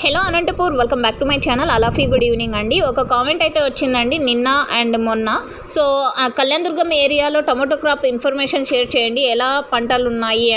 Hello Anantapur, welcome back to my channel. అలాఫీ good evening అండి. ఒక కామెంట్ అయితే వచ్చిందండి నిన్న అండ్ మొన్న. సో కళ్యాణదుర్గం ఏరియాలో టొమాటో క్రాప్ ఇన్ఫర్మేషన్ షేర్ చేయండి, ఎలా పంటలు ఉన్నాయి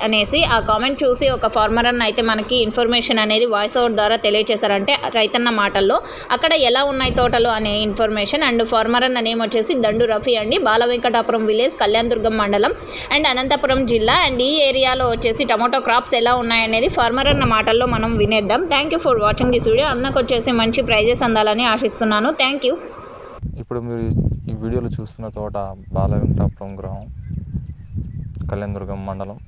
అనేసి ఆ కామెంట్ చూసి ఒక ఫార్మర్ అన్న అయితే మనకి ఇన్ఫర్మేషన్ అనేది వాయిస్ ఓవర్ ద్వారా తెలియజేశారంటే రైతన్న మాటల్లో అక్కడ ఎలా ఉన్నాయి తోటలు అనే ఇన్ఫర్మేషన్. అండ్ ఫార్మర్ అన్న నేమ్ వచ్చేసి దండు రఫీ అండి, బాలవెంకటాపురం విలేజ్, కళ్యాణదుర్గం మండలం అండ్ అనంతపురం జిల్లా. అండ్ ఈ ఏరియాలో వచ్చేసి టొమాటో క్రాప్స్ ఎలా ఉన్నాయనేది ఫార్మర్ అన్న మాటల్లో మనం వినేద్దాం. Thank you for watching this video. అన్నకు వచ్చేసి మంచి ప్రైజెస్ అందాలని ఆశిస్తున్నాను. Thank you. ఇప్పుడు మీరు ఈ వీడియోలో చూస్తున్న తోట బాలవెంకటాపురం గ్రామం, కళ్యాణదుర్గం మండలం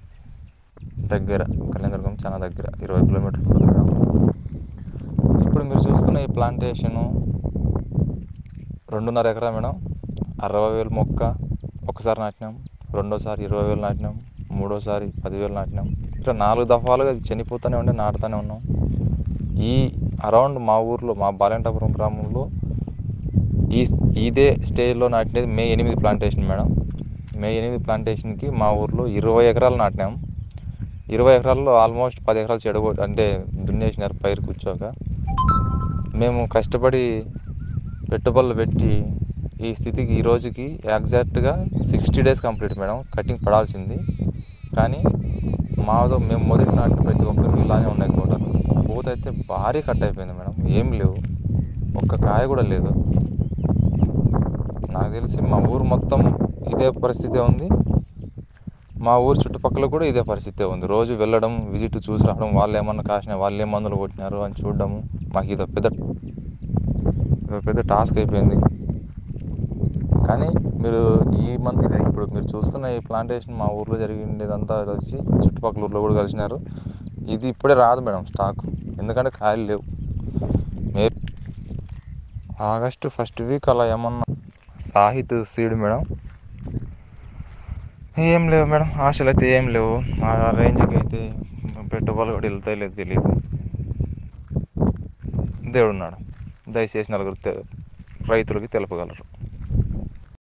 దగ్గర. కళ్యాణదుర్గం చాలా దగ్గర, 20 కిలోమీటర్ల దూరం. ఇప్పుడు మీరు చూస్తున్న ఈ ప్లాంటేషను 2.5 ఎకరా మేడం. 60,000 మొక్క ఒకసారి నాటినాం, రెండోసారి 20,000 నాటినాం, మూడోసారి 10,000 నాటినాం. ఇట్లా 4 దఫాలుగా అది చనిపోతూనే ఉండే, నాటుతూనే ఉన్నాం. ఈ అరౌండ్ మా ఊర్లో, మా బాలవెంకటాపురం గ్రామంలో ఇదే స్టేజ్లో నాటినది మే 8 ప్లాంటేషన్ మేడం. మే 8 ప్లాంటేషన్కి మా ఊర్లో 20 ఎకరాలు నాటినాం. 20 ఎకరాల్లో ఆల్మోస్ట్ 10 ఎకరాలు చెడగొట్టి అంటే దున్నేసినారు పైరు కూర్చోక. మేము కష్టపడి పెట్టుబడులు పెట్టి ఈ స్థితికి ఈ రోజుకి ఎగ్జాక్ట్గా 60 డేస్ కంప్లీట్ మేడం. కటింగ్ పడాల్సింది, కానీ మేము మొదటి నాటిన ప్రతి ఒక్కరికి ఇలానే ఉన్నాయి తోటలు. పూత అయితే భారీ కట్ అయిపోయింది మేడం, ఏం లేవు, ఒక్క కాయ కూడా లేదు. నాకు తెలిసి మా ఊరు మొత్తం ఇదే పరిస్థితే ఉంది, మా ఊరు చుట్టుపక్కల కూడా ఇదే పరిస్థితే ఉంది. రోజు వెళ్ళడం, విజిట్ చూసి రావడం, వాళ్ళు ఏమన్నా కాసినా, వాళ్ళు ఏ మందులు కొట్టినారు అని చూడడము మాకు ఇదో పెద్ద టాస్క్ అయిపోయింది. కానీ మీరు ఈ మంత్ ఇదే ఇప్పుడు మీరు చూస్తున్న ఈ ప్లాంటేషన్ మా ఊర్లో జరిగిందేదంతా కలిసి చుట్టుపక్కల ఊర్లో కూడా కలిసినారు. ఇది ఇప్పుడే రాదు మేడం స్టాక్, ఎందుకంటే కాయలు లేవు. ఆగస్టు ఫస్ట్ వీక్ అలా ఏమన్నా సాహిత్ సీడ్ మేడం. ఏం లేవు మేడం, ఆశలు అయితే ఏం లేవు. ఆ రేంజ్కి అయితే పెట్టుబడులు కూడా వెళ్తాయి లేదు తెలియదు. దేవుడు ఉన్నాడు, దయచేసి నలుగురు రైతులకి తెలుపగలరు.